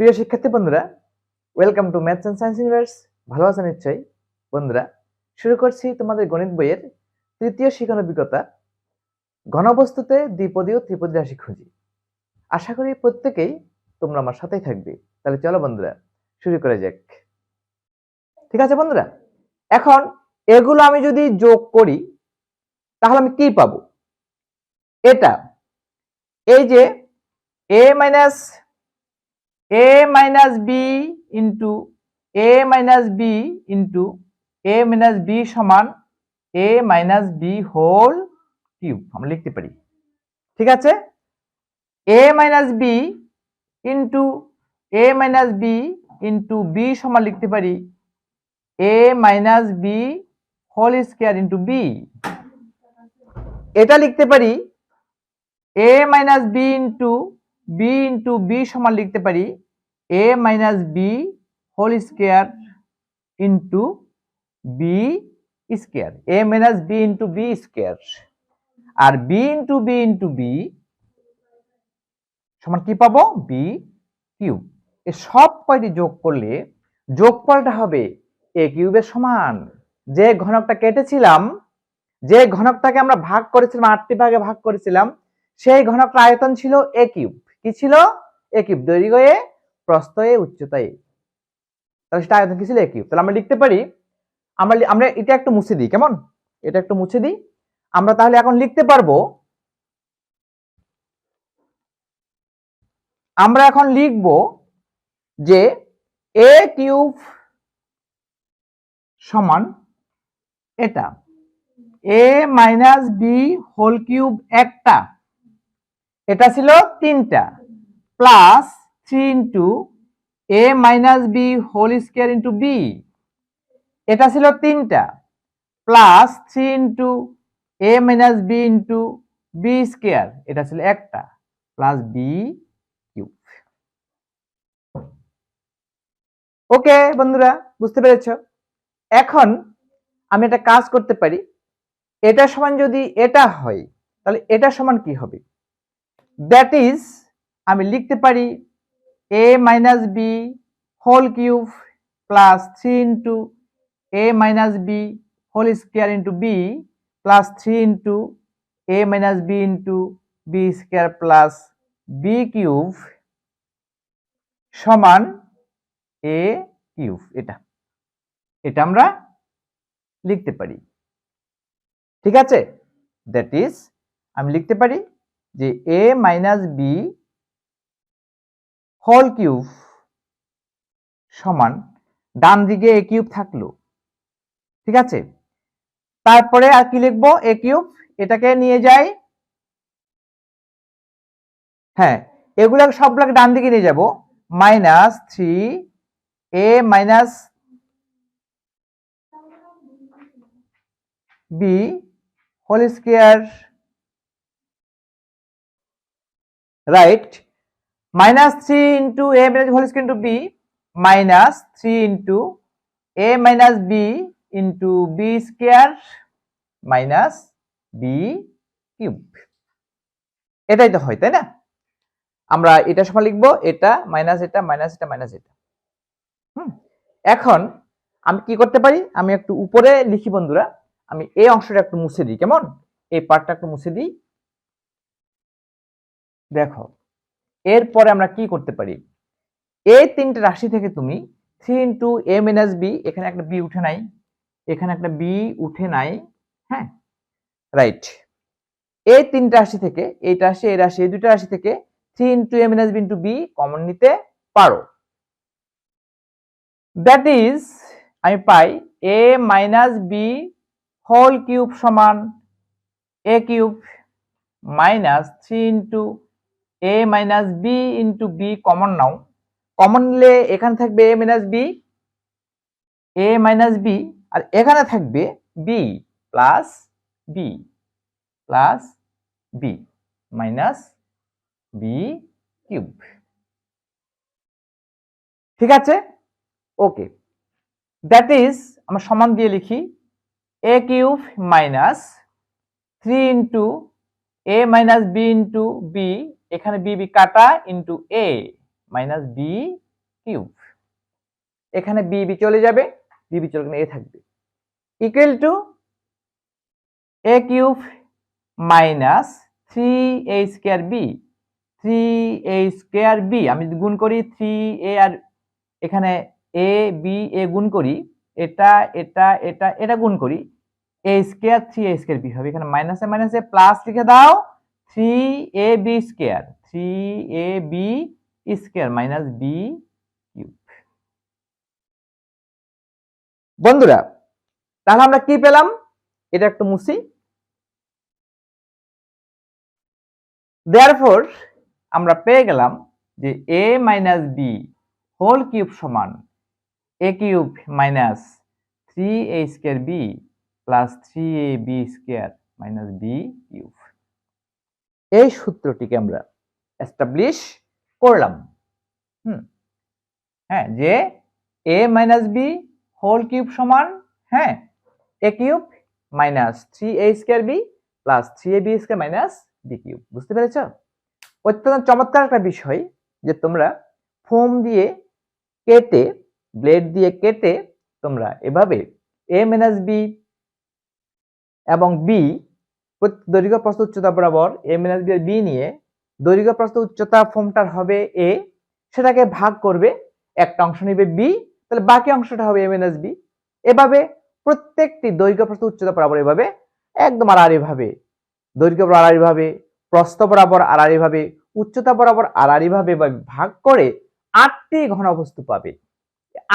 প্রিয় শিক্ষার্থী বন্ধুরা, welcome to maths and science universe. ভালো আছেন নিশ্চয়ই বন্ধুরা। শুরু করছি তোমাদের গণিত বইয়ের তৃতীয় শিখন অভিজ্ঞতা, ঘনবস্তুতে দ্বিপদী ও ত্রিপদী রাশি খুঁজি। আশা করি প্রত্যেকেই তোমরা আমার সাথেই থাকবে। তাহলে চলো বন্ধুরা শুরু করা যাক। ঠিক আছে বন্ধুরা, এখন এগুলো আমি যদি যোগ করি তাহলে আমি কি পাবো? এটা এই যে a minus b into a minus b সমান a minus b whole cube আমরা লিখতে পারি। ঠিক আছে, a minus b into b সমান লিখতে পারি a minus b whole square into b। এটা লিখতে পারি a minus b into b সমান লিখতে পারি a minus b whole square into b square, a minus b into b square. আর b ইন্টু b সমান কি পাবো? b cube. এই সব কয়টি যোগ করলে যোগফলটা হবে a কিউবের সমান। যে ঘনকটা কেটেছিলাম, যে ঘনকটাকে আমরা ভাগ করেছিলাম, 8টি ভাগে ভাগ করেছিলাম, সেই ঘনকটার আয়তন ছিল a কিউব। কি ছিল? a cube. দৈর্ঘ্য a, প্রস্থ a, উচ্চতা a। তাহলে সেটা আয়তন কি ছিল? a cube. তাহলে আমরা লিখতে পারি, আমরা এটা একটু মুছে দিই, কেমন? এটা একটু মুছে দিই। আমরা তাহলে এখন লিখতে পারবো, আমরা এখন লিখব যে a কিউব সমান এটা a minus b whole cube একটা, এটা ছিল 3টা, plus 3 into a minus b whole square into b, এটা ছিল 3টা, plus 3 into a minus b into b square, এটা ছিল একটা, প্লাস b কিউব। ওকে বন্ধুরা, বুঝতে পেরেছো? এখন আমি একটা কাজ করতে পারি, এটা সমান যদি এটা হয় তাহলে এটা সমান কি হবে? দ্যাট ইজ আমি লিখতে পারি a minus b whole cube plus 3 into a minus b whole square into b plus 3 into a minus b into b square plus b cube সমান a কিউব। এটা আমরা লিখতে পারি। ঠিক আছে, দ্যাট ইজ আমি লিখতে পারি যে a minus b whole cube সমান, ডান দিকে a কিউব থাকলো, ঠিক আছে, তারপরে আর কি লিখবো? a কিউব, এটাকে নিয়ে যাই, হ্যাঁ এগুলো সবগুলোকে ডান দিকে নিয়ে যাব, minus 3 a minus b whole square, right, minus 3 into a minus whole square into b minus 3 into a minus b into b square minus b cube। এটাই তো হয়, তাই না? আমরা এটা সমান লিখবো এটা মাইনাস এটা মাইনাস এটা মাইনাস এটা। এখন আমি কি করতে পারি? আমি একটু উপরে লিখি বন্ধুরা, আমি এই অংশটা একটু মুছে দিই, কেমন? এই পার্টটা একটু মুছে দিই। দেখো, এরপরে আমরা কি করতে পারি? এই তিনটে রাশি থেকে তুমি 3 ইন্টু a মাইনাস b, এখানে একটা b উঠে নাই, এখানে একটা b উঠে নাই, হ্যাঁ রাইট, এই তিনটা রাশি থেকে এইটা রাশি এই রাশি এই দুটো রাশি থেকে 3 into a minus b into b common নিতে পারো। দ্যাট ইজ আমি পাই a minus b whole cube সমান a cube minus 3 into a minus b into b common নাও, কমন নিলে এখানে থাকবে a মাইনাস b আর এখানে থাকবে b plus b minus b cube. ঠিক আছে, ওকে, দ্যাট ইজ আমরা সমান দিয়ে লিখি a cube minus 3 into a minus b into b, এখানে b কাটা into a minus b cube. এখানে বি বি চলে যাবে, বি বি চলে গেলে এ থাকবে, equal to A cube minus 3a square B. 3a square B আমি যদি গুণ করি 3a আর এখানে এ বি এ গুণ করি, এটা এটা এটা এটা গুণ করি, a square 3a square B হবে। এখানে মাইনাসে মাইনাসে প্লাস লিখে দাও, 3ab square 3ab square minus B cube. বন্ধুরা তাহলে আমরা কি পেলাম, এটা একটু মুছি। দেয়ারফর আমরা পেয়ে গেলাম যে a minus B whole cube সমান a cube minus 3a square B plus 3ab square minus B cube. এই সূত্রটিকে আমরা এস্টাবলিশ করলাম। হ্যাঁ, যে a minus B whole cube সমান হ্যাঁ a cube minus 3a square B plus 3ab square minus B cube. বুঝতে পেরেছো? অত্যন্ত চমৎকার একটা বিষয় যে তোমরা ফোম দিয়ে কেটে, ব্লেড দিয়ে কেটে তোমরা এভাবে a মাইনাস বি এবং বি দৈর্ঘ্য প্রস্থ উচ্চতা বরাবর a মাইনাস বি আর বি নিয়ে দৈর্ঘ্য প্রস্থ উচ্চতা ফোমটার হবে a, সেটাকে ভাগ করবে, একটা অংশ নেবে বি, তাহলে বাকি অংশটা হবে a মাইনাস বি। এভাবে প্রত্যেকটি দৈর্ঘ্য প্রস্থ উচ্চতা বরাবর এভাবে একদম আড়াআড়ি ভাবে, দৈর্ঘ্য বরাবর আড়াআড়ি ভাবে, প্রস্থ বরাবর আড়াআড়ি ভাবে, উচ্চতা বরাবর আড়াআড়ি ভাবে ভাগ করে 8টি ঘনবস্তু পাবে।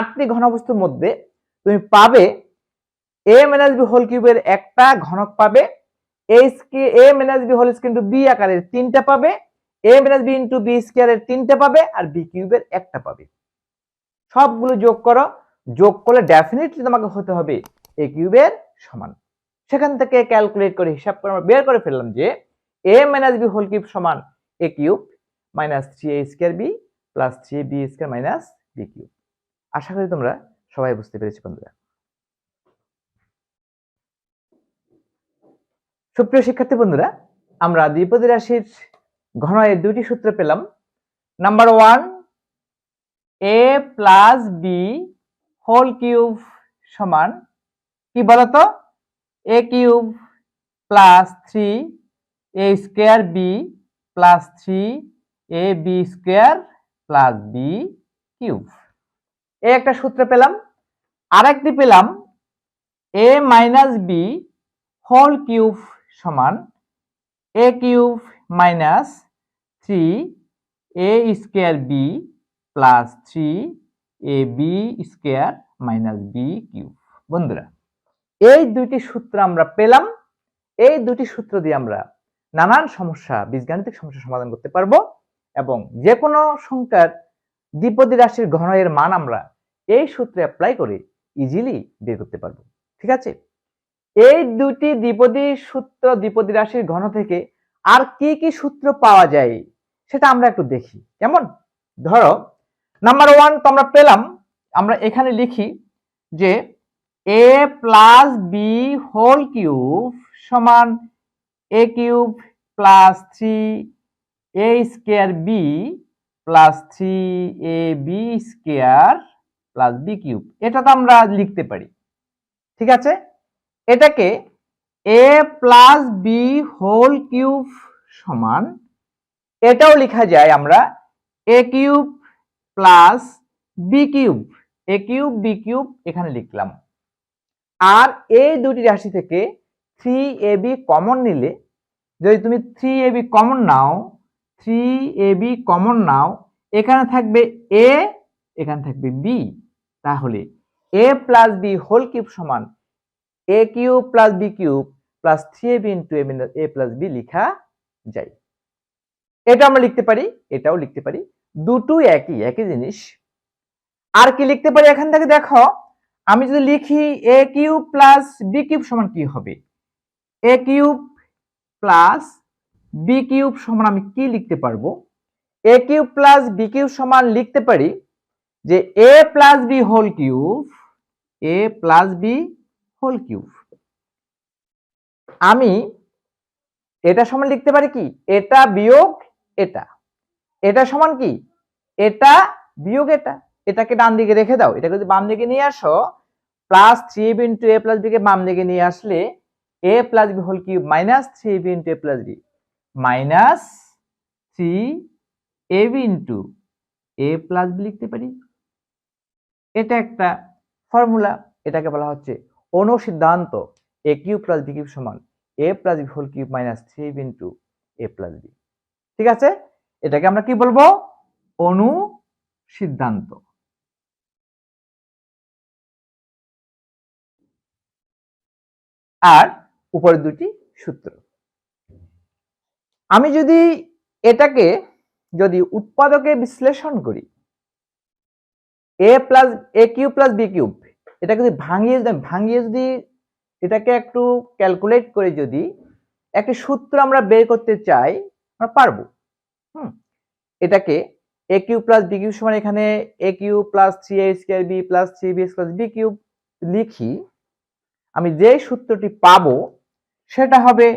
8টি ঘনবস্তুর মধ্যে তুমি পাবে a মাইনাস বি হোল কিউবের একটা ঘনক পাবে, a minus B whole square into B আকারের 3টা পাবে, a minus B into B স্কয়ারের 3টা পাবে, আর বি কিউবের একটা পাবে। সবগুলো যোগ করো, যোগ করলে ডেফিনেটলি তোমাকে হতে হবে a কিউবের সমান। সেখান থেকে ক্যালকুলেট করে হিসাব করে আমরা বের করে ফেললাম যে a minus B whole cube সমান a cube minus 3a square B plus 3b square minus B cube. আশা করি তোমরা সবাই বুঝতে পেরেছো বন্ধুরা। সুপ্রিয় শিক্ষার্থী বন্ধুরা, আমরা দ্বিপদী রাশির ঘনয়ের দুইটি সূত্র পেলাম। Number 1, a plus B whole cube সমান কি বলতো, a cube plus 3a square B plus 3ab square plus B cube. এই একটা সূত্র পেলাম। আরেকটি পেলাম a minus B whole cube সমান a cube minus 3a square B plus 3ab square minus B cube. বন্ধুরা এই দুইটি সূত্র আমরা পেলাম। এই দুটি সূত্র দিয়ে আমরা নানান সমস্যা, বীজগাণিতিক সমস্যা সমাধান করতে পারবো এবং যে কোনো সংখ্যার দ্বিপদী রাশির ঘনয়ের মান আমরা এই সূত্রে অ্যাপ্লাই করে ইজিলি বের করতে পারবো। ঠিক আছে, এই দুটি দ্বিপদী সূত্র, দ্বিপদী রাশির ঘন থেকে আর কি কি সূত্র পাওয়া যায় সেটা আমরা একটু দেখি। কেমন? ধরো নাম্বার 1 তো আমরা পেলাম, আমরা এখানে লিখি যে a plus B whole cube সমান a cube plus 3a square B plus 3ab square plus B cube. এটা তো আমরা লিখতে পারি। ঠিক আছে, এটাকে a plus B whole cube সমান, এটাও লেখা যায় আমরা a cube plus B cube, a cube B cube এখানে লিখলাম। আর এই দুটি রাশি থেকে 3ab কমন নিলে, যদি তুমি 3ab কমন নাও, 3ab কমন নাও, এখানে থাকবে a, এখানে থাকবে b, তাহলে a plus B whole cube সমান a cube plus B cube plus 3ab into a plus B লেখা যায়। এটা আমরা লিখতে পারি, এটাও লিখতে পারি, দুটোই একই জিনিস। আর কি লিখতে পারি এখান থেকে দেখো, আমি যদি লিখি a cube plus B cube সমান কি হবে, a cube plus B cube সমান আমি কি লিখতে পারবো, a cube plus B cube সমান লিখতে পারি যে a plus B whole cube, a plus B whole cube. আমি এটা সমান লিখতে পারি কি, এটা বিয়োগ এটা, এটা সমান কি, এটা বিয়োগ এটা, এটাকে ডান দিকে রেখে দাও, এটাকে যদি বাম দিকে নিয়ে আসো, plus 3ab into a plus B কে বাম দিকে নিয়ে আসলে a plus B whole cube minus 3ab into a plus B minus 3ab into a plus B লিখতে পারি। এটা একটা ফর্মুলা, এটাকে বলা হচ্ছে অনুসিদ্ধান্ত a cube plus b cube সমান a plus B whole cube minus 3ab into a plus B. ঠিক আছে, এটাকে আমরা কি বলবো? অনুসিদ্ধান্ত। আর উপরের দুটি সূত্র। আমি যদি এটাকে যদি উৎপাদকে বিশ্লেষণ করি, a plus a cube plus b cube, এটাকে যদি ভাঙিয়ে যদি এটাকে একটু ক্যালকুলেট করে যদি একটা সূত্র আমরা বের করতে চাই, আমরা পারবো। এটাকে a cube plus b cube সমান এখানে a cube plus 3a square b plus 3b plus b cube লিখি, আমি যে সূত্রটি পাবো সেটা হবে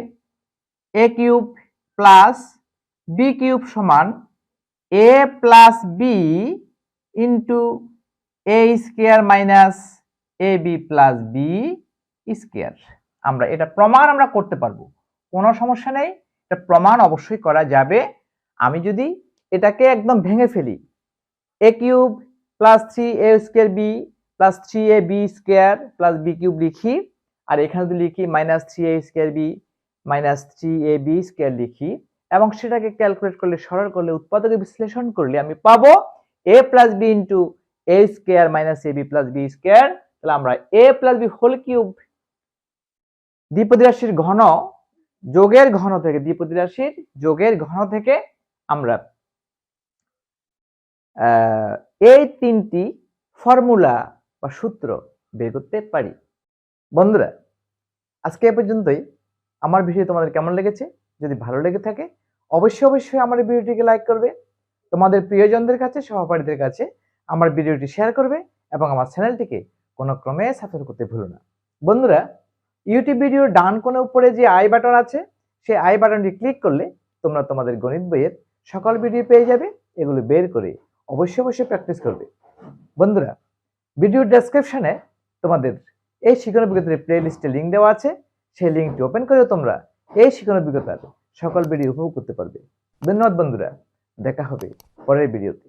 a cube plus b cube সমান a plus b into a square minus ab plus b square. আমরা এটা প্রমাণ আমরা করতে পারবো, কোনো সমস্যা নেই, এটা প্রমাণ অবশ্যই করা যাবে। আমি যদি এটাকে একদম ভেঙে ফেলি, a cube plus 3a square b plus 3ab square plus b cube লিখি, আর এখানে যদি লিখি minus 3a square b minus 3ab square লিখি, এবং সেটাকে ক্যালকুলেট করলে, সরল করলে, উৎপাদকে বিশ্লেষণ করলে আমি পাবো a plus b into a square minus ab plus b square. তাহলে আমরা a plus b whole cube দ্বিপদী রাশির ঘন যোগের ঘন থেকে, দ্বিপদী রাশির যোগের ঘন থেকে আমরা এই তিনটি ফর্মুলা বা সূত্র বের করতে পারি। বন্ধুরা, আজকে এ পর্যন্তই। আমার ভিডিও তোমাদের কেমন লেগেছে? যদি ভালো লেগে থাকে অবশ্যই আমার ভিডিওটিকে লাইক করবে, তোমাদের প্রিয়জনদের কাছে, সহপাঠীদের কাছে আমার ভিডিওটি শেয়ার করবে, এবং আমার চ্যানেলটিকে কোনো ক্রমে সাবস্ক্রাইব করতে ভুলো না। বন্ধুরা, ইউটিউব ভিডিওর ডান কোণে উপরে যে আই বাটন আছে, সেই আই বাটনটি ক্লিক করলে তোমরা তোমাদের গণিত বইয়ের সকল ভিডিও পেয়ে যাবে। এগুলো বের করে অবশ্যই প্র্যাকটিস করবে। বন্ধুরা, ভিডিও ডেসক্রিপশনে তোমাদের এই শিক্ষণ অভিজ্ঞতার প্লে লিস্টে লিঙ্ক দেওয়া আছে, সেই লিঙ্কটি ওপেন করে তোমরা এই শিক্ষণ অভিজ্ঞতার সকল ভিডিও উপভোগ করতে পারবে। ধন্যবাদ বন্ধুরা, দেখা হবে পরের ভিডিওতে।